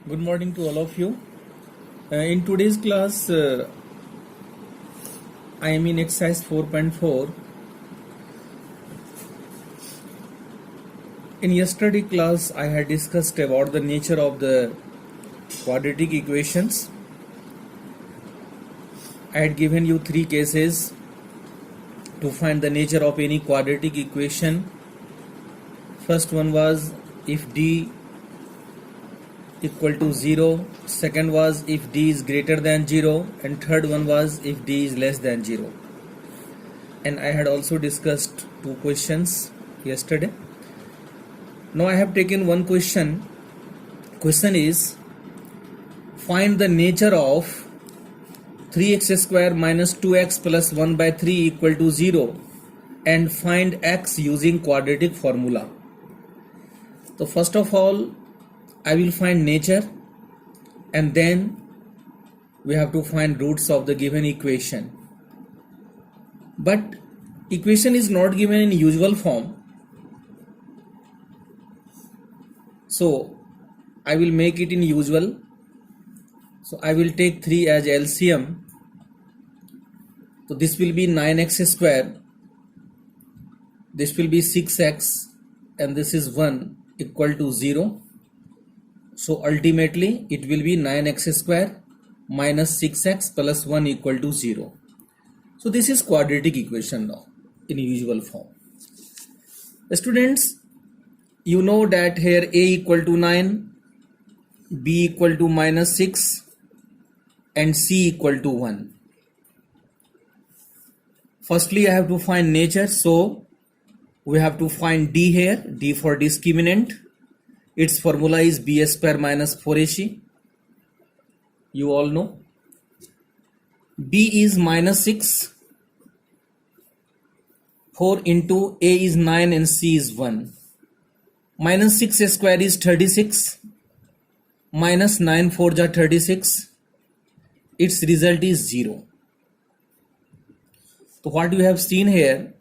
Good morning to all of you. In today's class, I am in exercise 4.4. In yesterday class, I had discussed about the nature of the quadratic equations. I had given you three cases to find the nature of any quadratic equation. First one was if D equal to 0, second was if D is greater than 0, and third one was if D is less than 0. And I had also discussed two questions yesterday. Now I have taken one question. Question is, find the nature of 3x square minus 2x plus 1 by 3 equal to 0 and find x using quadratic formula. So first of all, I will find nature, and then we have to find roots of the given equation. But equation is not given in usual form, so I will make it in usual. So I will take 3 as LCM. So this will be 9x square, this will be 6x, and this is 1 equal to 0. So ultimately it will be 9x square minus 6x plus 1 equal to 0. So this is quadratic equation now in usual form. Students, you know that here a equal to 9, b equal to minus 6, and c equal to 1. Firstly, I have to find nature, so we have to find d here, d for discriminant. Its formula is b square minus 4ac. You all know. b is minus 6. 4 into a is 9 and c is 1. Minus 6 square is 36. Minus 9 4 are 36. Its result is 0. So what you have seen here,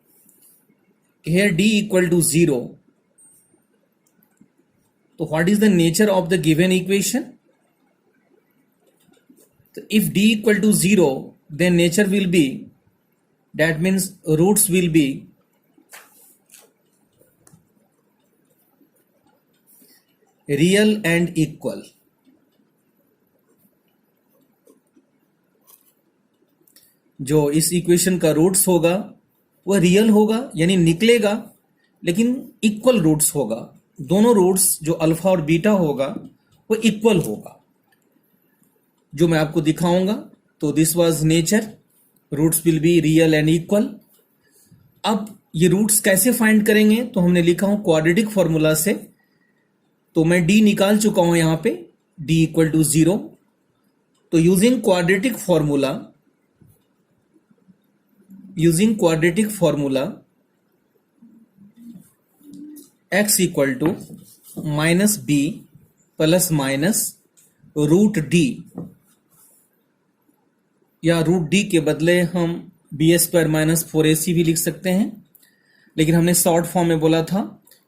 d equal to 0. So what is the nature of the given equation? So if d equal to 0, then nature will be, that means roots will be real and equal. जो इस equation का roots होगा वह real होगा, यानी निकलेगा, लेकिन equal roots होगा. दोनों रूट्स जो अल्फा और बीटा होगा वो इक्वल होगा, जो मैं आपको दिखाऊंगा. तो this was nature, roots will be real and equal. अब ये रूट्स कैसे फाइंड करेंगे, तो हमने लिखा हूं क्वाड्रेटिक फॉर्मूला से. तो मैं डी निकाल चुका हूं यहां पे, डी इक्वल टू 0. तो using quadratic formula x equal to minus B plus minus root D, या रूट डी के बदले हम बी स्क्वायर माइनस 4ac भी लिख सकते हैं, लेकिन हमने शॉर्ट फॉर्म में बोला था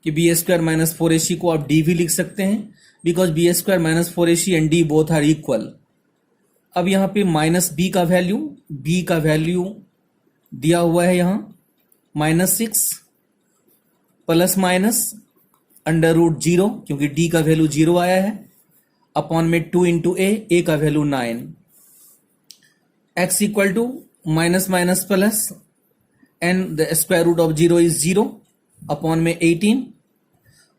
कि बी स्क्वायर माइनस 4ac को आप डी भी लिख सकते हैं, because B square minus 4ac and D both are equal. अब यहाँ पे माइनस बी का वैल्यू दिया हुआ है यहाँ, minus 6 plus minus under root 0, क्योंकि d का वैल्यू 0 आया है, अपॉन में 2 इंटू ए का value 9. x equal to minus minus plus and the square root of 0 is 0 upon में 18.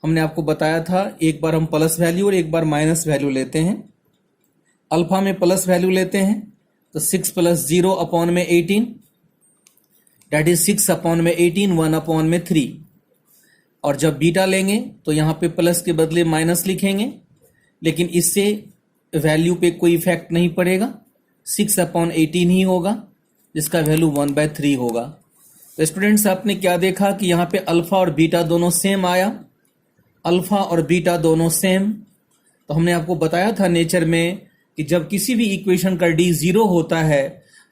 हमने आपको बताया था एक बार हम प्लस वैल्यू और एक बार माइनस वैल्यू लेते हैं. अल्फा में प्लस वैल्यू लेते हैं तो 6 प्लस 0 अपॉन में 18, दैट इज 6 अपॉन में 18, 1 अपॉन में 3. और जब बीटा लेंगे तो यहाँ पे प्लस के बदले माइनस लिखेंगे, लेकिन इससे वैल्यू पे कोई इफेक्ट नहीं पड़ेगा. 6 अपॉन 18 ही होगा, जिसका वैल्यू 1/3 होगा. तो स्टूडेंट्स, आपने क्या देखा कि यहाँ पे अल्फा और बीटा दोनों सेम आया. अल्फा और बीटा दोनों सेम. तो हमने आपको बताया था नेचर में कि जब किसी भी इक्वेशन का डी 0 होता है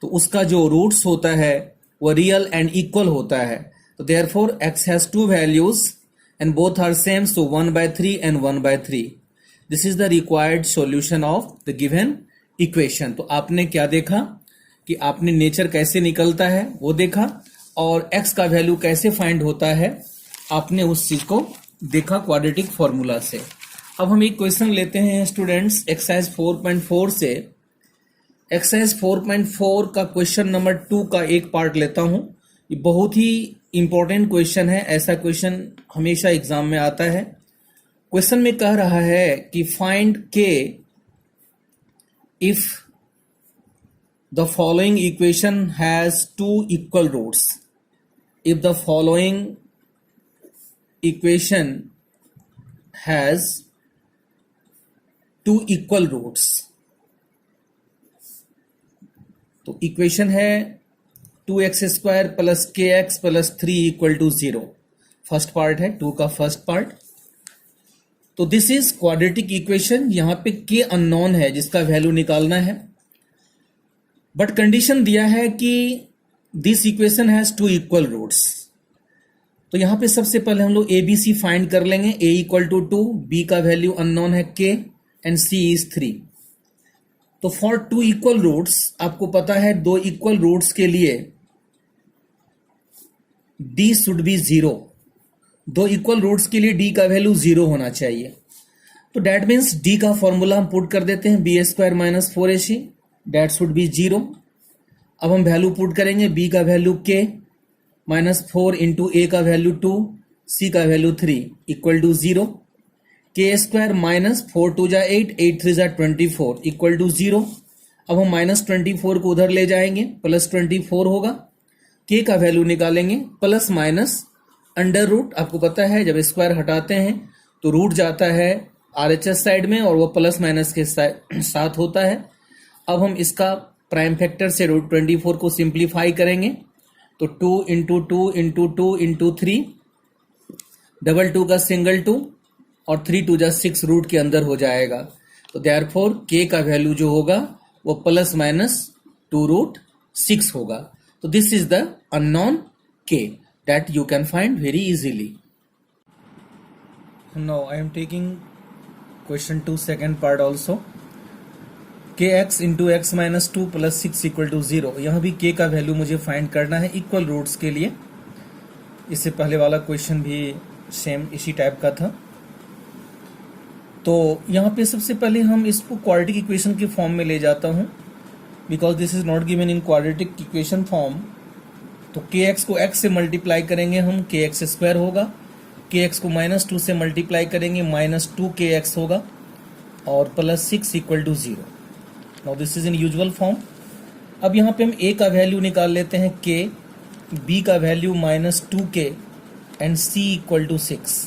तो उसका जो रूट्स होता है वो रियल एंड इक्वल होता है. तो therefore x has to values and both are same, so 1/3 and 1/3. This is the required solution of the given equation. तो आपने क्या देखा कि आपने नेचर कैसे निकलता है वो देखा, और x का वैल्यू कैसे फाइंड होता है आपने उस चीज को देखा क्वाड्रेटिक फॉर्मूला से। अब हम एक क्वेश्चन लेते हैं स्टूडेंट्स एक्सरसाइज 4.4 से। एक्सरसाइज 4.4 का क्वेश्चन नंबर 2 का एक पार्ट लेता हूं। ये बहुत ही इंपॉर्टेंट क्वेश्चन है, ऐसा क्वेश्चन हमेशा एग्जाम में आता है। क्वेश्चन में कह रहा है कि फाइंड के if the following equation has two equal roots. If the following equation has two equal roots. तो इक्वेशन है 2x² plus kx plus 3 equal to 0। First part है 2 का फर्स्ट पार्ट। तो दिस इज क्वाड्रेटिक इक्वेशन। यहां पे k unknown है जिसका value निकालना है, बट कंडीशन दिया है कि this equation has two equal roots. तो यहां पे सबसे पहले हम लोग ABC फाइंड कर लेंगे। a इक्वल टू 2, b का वैल्यू अननोन है k एंड c इज 3। तो फॉर टू इक्वल रूट्स आपको पता है दो इक्वल रूट्स के लिए d शुड बी 0। दो इक्वल रूट्स के लिए d का वैल्यू 0 होना चाहिए। तो दैट मीन्स d का फॉर्मूला हम पुट कर देते हैं b² minus 4ac, that should be 0। अब हम वैल्यू पुट करेंगे, b का value k minus 4 into a का वैल्यू 2, c का value 3 equal to 0। k² minus 4 2 जा 8, 8 3 जा 24 इक्वल टू 0। अब हम माइनस 24 को उधर ले जाएंगे, प्लस 24 होगा। k का वैल्यू निकालेंगे, प्लस माइनस अंडर रूट। आपको पता है जब स्क्वायर हटाते हैं तो रूट जाता है RHS साइड में और वो प्लस माइनस के साथ होता है। अब हम इसका प्राइम फैक्टर से रूट 24 को सिंप्लीफाई करेंगे, तो 2 इंटू 2 इंटू 2 इंटू 3, डबल 2 का सिंगल 2 और 3 2 जा 6 रूट के अंदर हो जाएगा। तो देयरफॉर k का वैल्यू जो होगा वो प्लस माइनस 2 रूट 6 होगा। तो this is the unknown k that you can find very easily. Now I am taking question 2 second part also. kx into x minus 2 plus 6 equal to 0। यहाँ भी k का value मुझे find करना है equal roots के लिए। इससे पहले वाला क्वेश्चन भी सेम इसी टाइप का था। तो यहाँ पे सबसे पहले हम इसको क्वाड्रेटिक इक्वेशन के फॉर्म में ले जाता हूँ, because this is not given in quadratic equation form. तो kx को x से मल्टीप्लाई करेंगे हम, kx² होगा। kx को माइनस 2 से मल्टीप्लाई करेंगे, माइनस 2kx होगा, और plus 6 equal to 0। Now this is in usual form. अब यहाँ पे हम a का वैल्यू निकाल लेते हैं k, b का value minus 2k and c equal to 6।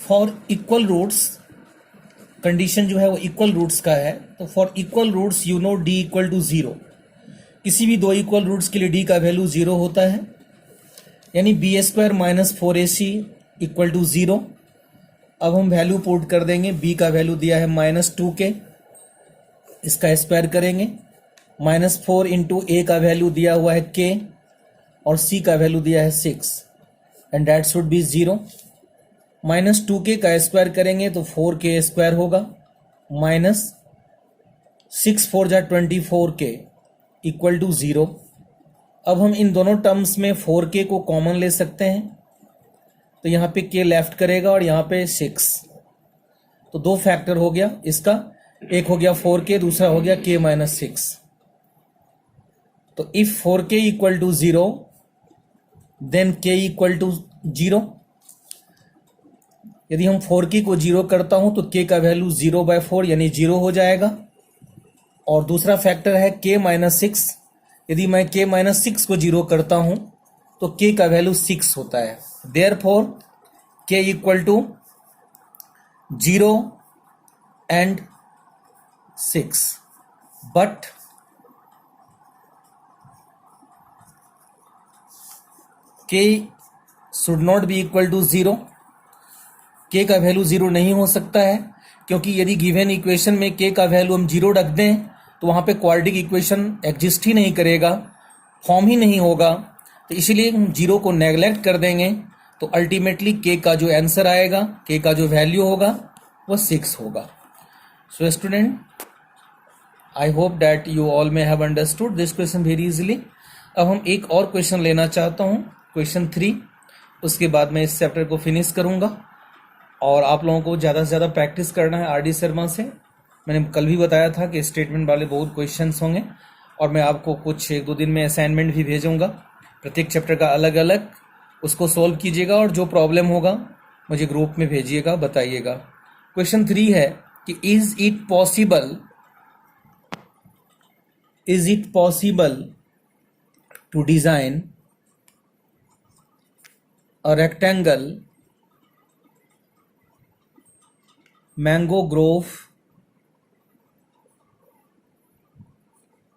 For equal roots condition जो है वो इक्वल रूट्स का है। तो for equal roots you know d equal to 0। किसी भी दो इक्वल रूट्स के लिए d का वैल्यू 0 होता है, यानी b² minus 4ac equal to 0। अब हम वैल्यू पुट कर देंगे, b का वैल्यू दिया है माइनस 2k, इसका स्क्वायर करेंगे, माइनस 4 इंटू a का वैल्यू दिया हुआ है k और c का वैल्यू दिया है 6 and that should be 0। Minus 2k का स्क्वायर करेंगे तो 4k² होगा, माइनस 6 4 जा 24k इक्वल टू 0। अब हम इन दोनों टर्म्स में 4k को कॉमन ले सकते हैं, तो यहाँ पे k लेफ्ट करेगा और यहाँ पे 6। तो दो फैक्टर हो गया इसका, एक हो गया 4k, दूसरा हो गया k माइनस 6। तो if 4k equal to 0 then k equal to 0। यदि हम 4k को 0 करता हूं तो k का वैल्यू 0/4 यानी 0 हो जाएगा। और दूसरा फैक्टर है k माइनस 6। यदि मैं k माइनस 6 को 0 करता हूं तो k का वैल्यू 6 होता है। Therefore k equal to 0 and 6, but k should not be equal to 0। k का वैल्यू 0 नहीं हो सकता है, क्योंकि यदि गिवन इक्वेशन में k का वैल्यू हम 0 रख दें तो वहां पे क्वाड्रेटिक इक्वेशन एग्जिस्ट ही नहीं करेगा, फॉर्म ही नहीं होगा। तो इसीलिए हम 0 को नेग्लेक्ट कर देंगे। तो अल्टीमेटली k का जो आंसर आएगा, k का जो वैल्यू होगा वो 6 होगा। So student, I hope that you all may have understood this question very easily. अब हम एक और क्वेश्चन लेना चाहता हूँ, क्वेश्चन 3। उसके बाद मैं इस चैप्टर को फिनिश करूँगा और आप लोगों को ज़्यादा से ज़्यादा प्रैक्टिस करना है आर डी शर्मा से। मैंने कल भी बताया था कि स्टेटमेंट वाले बहुत क्वेश्चंस होंगे और मैं आपको कुछ 1-2 दिन में असाइनमेंट भी भेजूंगा, प्रत्येक चैप्टर का अलग अलग। उसको सॉल्व कीजिएगा और जो प्रॉब्लम होगा मुझे ग्रुप में भेजिएगा, बताइएगा। क्वेश्चन 3 है कि is it possible to design a rectangle mango grove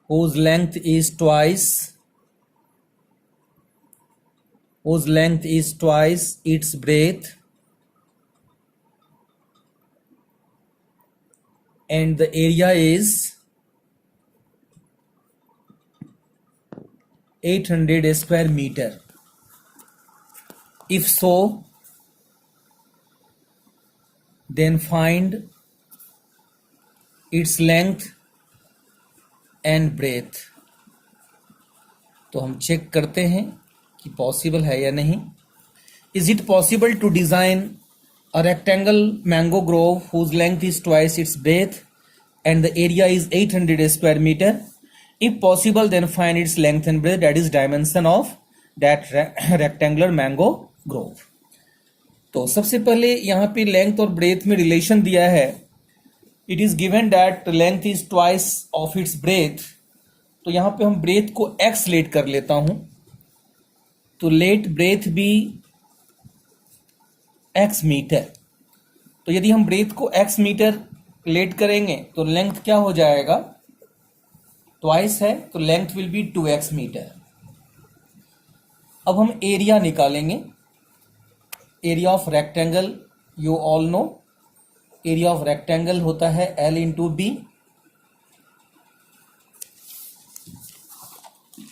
whose length is twice its breadth and the area is 800 square meter. If so, then find its length and breadth. तो हम check करते हैं कि possible है या नहीं। Is it possible to design a rectangle mango grove whose length is twice its breadth and the area is 800 square meter? If possible then find its length and breadth, that is dimension of that rectangular mango grove. तो सबसे पहले यहाँ पे length और breath में relation दिया है। It is given that length is twice of its breath, तो यहाँ पे हम ब्रेथ को x लेट कर लेता हूं, तो लेट ब्रेथ भी x मीटर। तो यदि हम ब्रेथ को x मीटर लेट करेंगे तो लेंथ क्या हो जाएगा, ट्वाइस है तो length will be 2x metre. अब हम एरिया निकालेंगे। Area of rectangle, you all know area of rectangle होता है L इंटू बी।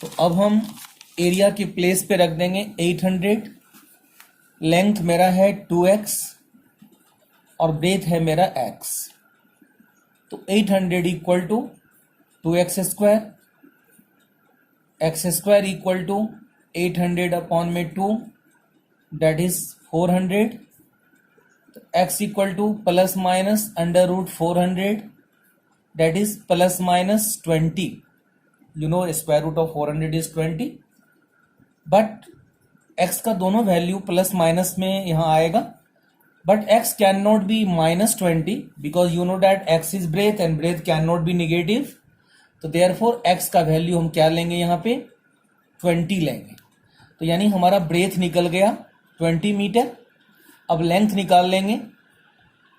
तो अब हम एरिया की प्लेस पे रख देंगे 800, लेंथ मेरा है 2x और ब्रेथ है मेरा x। तो 800 equal to 2x square, x square equal to 800 upon में 2, that is 400। तो x equal to plus minus under root 400, that is plus minus 20। You know square root of 400 is 20, but x का दोनों value plus minus में यहाँ आएगा, but x can not be minus 20 because you know that x is breadth and breadth can not B negative. तो therefore x का value हम क्या लेंगे, यहाँ पे 20 लेंगे। तो यानी हमारा ब्रेथ निकल गया 20 मीटर। अब लेंथ निकाल लेंगे,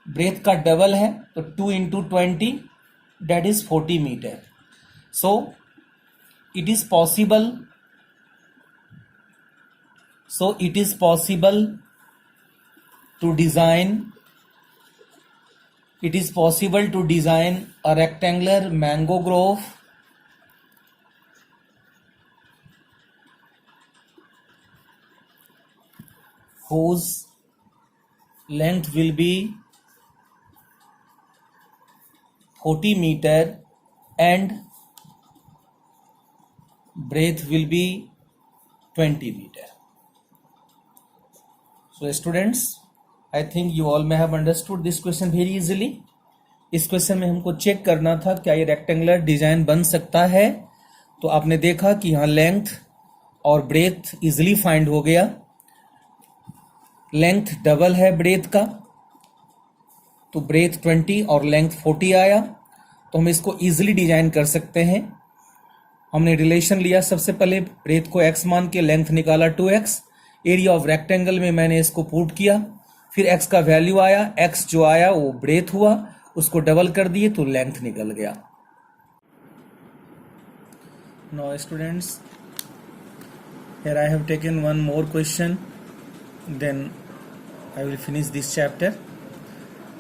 ब्रेथ का डबल है तो 2 into 20 that is 40 meter. So it is possible to design a rectangular mango grove whose length will be 40 meter and breadth will be 20 meter. So students, I think you all may have understood this question very easily. इस question में हमको check करना था क्या ये rectangular design बन सकता है। तो आपने देखा कि यहाँ लेंथ और ब्रेथ इजिली फाइंड हो गया। लेंथ डबल है ब्रेथ का, तो ब्रेथ 20 और लेंथ 40 आया, तो हम इसको इजीली डिजाइन कर सकते हैं। हमने रिलेशन लिया, सबसे पहले ब्रेथ को x मान के लेंथ निकाला 2x, एरिया ऑफ रेक्टेंगल में मैंने इसको पुट किया, फिर x का वैल्यू आया, x जो आया वो ब्रेथ हुआ, उसको डबल कर दिए तो लेंथ निकल गया। Now students, here I have taken one more question, then I will finish this chapter.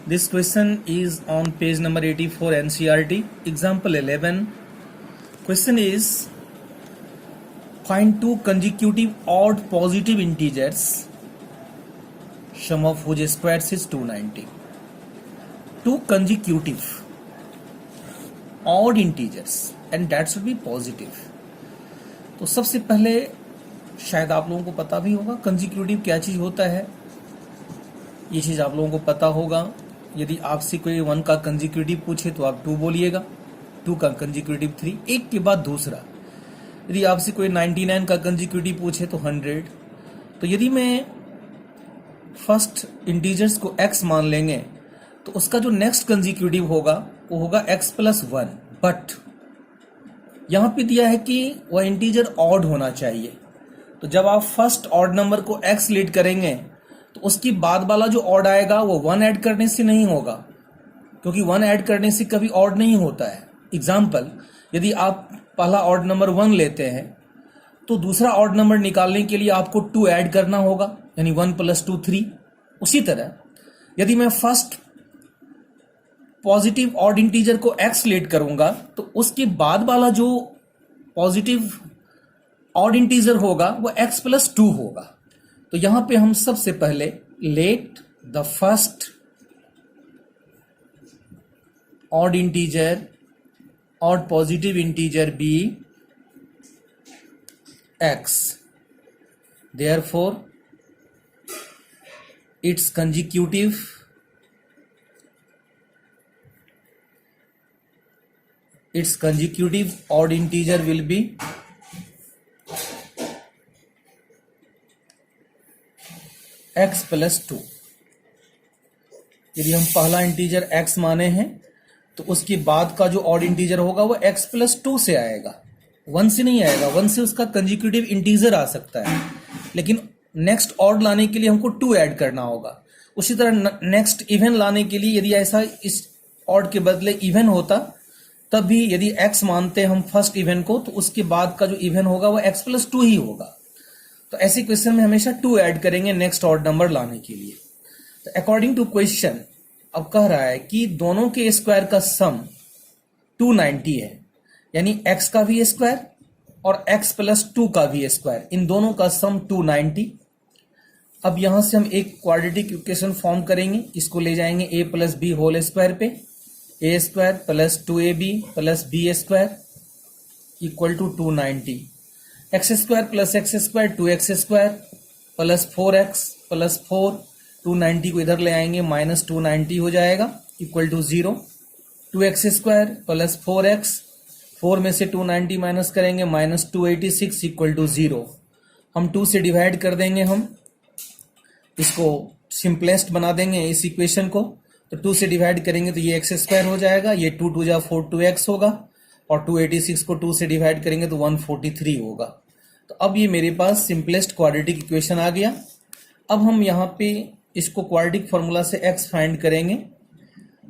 This question is on page number 84 NCERT, example 11. Question is, find two consecutive odd positive integers, sum of whose squares is 290. two consecutive odd integers and that should be positive. तो सबसे पहले शायद आप लोगों को पता भी होगा कंजिक्यूटिव क्या चीज होता है, ये चीज आप लोगों को पता होगा। यदि आपसे कोई 1 का कंजिक्यूटिव पूछे तो आप 2 बोलिएगा, 2 का कंजिक्यूटिव 3, एक के बाद दूसरा। यदि आपसे कोई 99 का कंजिक्यूटिव पूछे तो 100। तो यदि मैं फर्स्ट इंटीजर्स को x मान लेंगे तो उसका जो नेक्स्ट कंजिक्यूटिव होगा वो होगा x+1, बट यहां पे दिया है कि वह इंटीजर ऑड होना चाहिए। तो जब आप फर्स्ट ऑड नंबर को x लीड करेंगे तो उसकी बाद वाला जो ऑड आएगा वो 1 ऐड करने से नहीं होगा, क्योंकि 1 ऐड करने से कभी ऑड नहीं होता है। एग्जाम्पल, यदि आप पहला ऑड नंबर 1 लेते हैं तो दूसरा ऑड नंबर निकालने के लिए आपको 2 ऐड करना होगा, यानी 1 + 2 3। उसी तरह यदि मैं फर्स्ट पॉजिटिव ऑड इंटीजर को x लेट करूंगा तो उसके बाद वाला जो पॉजिटिव ऑड इंटीजर होगा वो x+2 होगा। तो यहां पे हम सबसे पहले let the first odd integer odd positive integer be x, therefore its consecutive odd integer will be x+2। यदि हम पहला इंटीजर x माने हैं तो उसके बाद का जो ऑड इंटीजर होगा वो x+2 से आएगा, 1 से नहीं आएगा। 1 से उसका कंजिक्यूटिव इंटीजर आ सकता है, लेकिन नेक्स्ट ऑड लाने के लिए हमको 2 ऐड करना होगा। उसी तरह नेक्स्ट इवन लाने के लिए यदि ऐसा इस ऑड के बदले इवन होता तब भी यदि x मानते हम फर्स्ट इवन को तो उसके बाद का जो इवन होगा वो x+2 ही होगा। तो ऐसे क्वेश्चन में हमेशा 2 ऐड करेंगे नेक्स्ट ऑड नंबर लाने के लिए। तो अकॉर्डिंग टू क्वेश्चन अब कह रहा है कि दोनों के स्क्वायर का सम 290 है, यानी x का भी स्क्वायर और x+2 का भी स्क्वायर, इन दोनों का सम 290। अब यहां से हम एक क्वाड्रेटिक इक्वेशन फॉर्म करेंगे, इसको ले जाएंगे a + b होल स्क्वायर पे, a² + 2ab + b² equal to 290। x² + x² 2x² + 4x + 4, 290 को इधर ले आएंगे -290 हो जाएगा इक्वल टू 0। 2x² + 4x, 4 में से 290 माइनस करेंगे -286 इक्वल टू 0। हम 2 से डिवाइड कर देंगे, हम इसको सिंपलेस्ट बना देंगे इस इक्वेशन को। तो 2 से डिवाइड करेंगे तो ये x² हो जाएगा, ये 2 2 जा 4 2x होगा, और 286 को 2 से डिवाइड करेंगे तो 143 होगा। तो अब ये मेरे पास सिंपलेस्ट क्वाड्रेटिक इक्वेशन आ गया। अब हम यहाँ पे इसको क्वाड्रेटिक फॉर्मूला से x फाइंड करेंगे।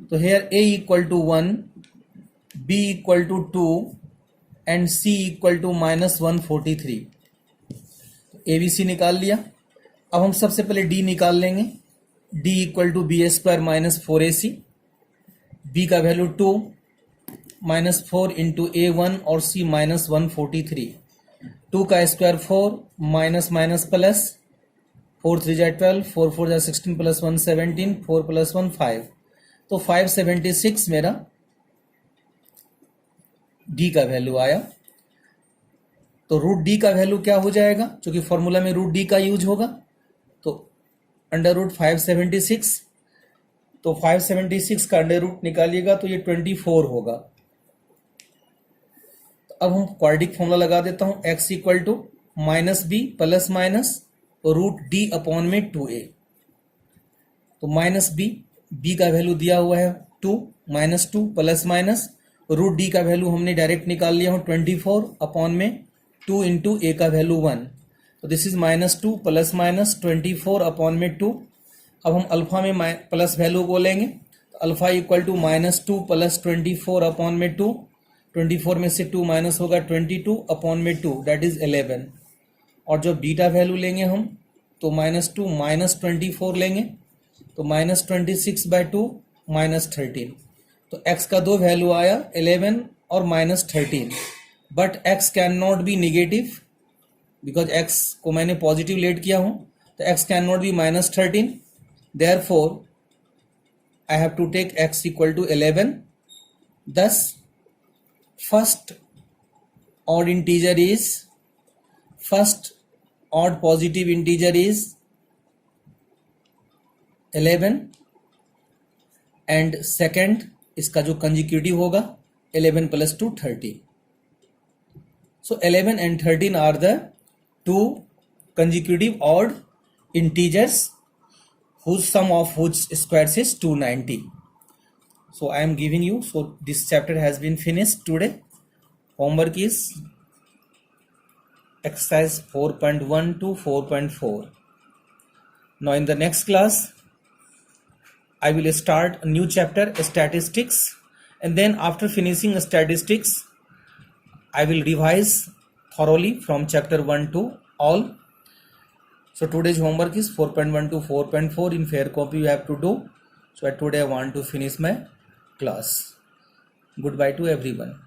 तो here a equal to 1, b equal to 2 and c equal to -143। ABC निकाल लिया। अब हम सबसे पहले d निकाल लेंगे, d equal to b² - 4ac, b का वैल्यू 2 -4 इंटू a1 और c -143, 2 का स्क्वायर 4 माइनस माइनस प्लस, 4 3 जा 12, 4 4 जा 16 + 1 17, 4 + 1 5, तो 576 मेरा d का वैल्यू आया। तो √d का वैल्यू क्या हो जाएगा, क्योंकि फॉर्मूला में √d का यूज होगा, तो √576, तो 576 का अंडर रूट निकालिएगा तो ये 24 होगा। तो अब हम क्वाड्रेटिक फॉर्मूला लगा देता हूं, x equal to -b plus minus √d upon में 2a। तो -b का वैल्यू दिया हुआ है 2, -2 प्लस माइनस √d का वैल्यू हमने डायरेक्ट निकाल लिया हूं 24 अपॉन में 2 इंटू a का वैल्यू 1, तो this is -2 plus minus 24 upon में 2। अब हम अल्फा में प्लस वैल्यू बोलेंगे, तो alpha equal to -2 plus 24 upon में 2, 24 में से 2 माइनस होगा 22 अपॉन में 2 दैट इज 11। और जो बीटा वैल्यू लेंगे हम तो -2 माइनस 24 लेंगे, तो -26/2 -13। तो x का दो वैल्यू आया 11 और -13, but x can not B negative because x को मैंने पॉजिटिव लेट किया हूं, तो x can not B -13, therefore I have to take x equal to 11. Thus first odd positive integer is 11 and second इसका जो consecutive होगा 11 plus 2 13. So 11 and 13 are the two consecutive odd integers whose sum of whose squares is 290. So I am giving you, so this chapter has been finished today. Homework is exercise 4.1 to 4.4. Now in the next class I will start a new chapter, statistics, and then after finishing statistics I will revise thoroughly from chapter 1 to all. So today's homework is 4.1 to 4.4 in fair copy you have to do. So today I want to finish my class. Goodbye to everyone.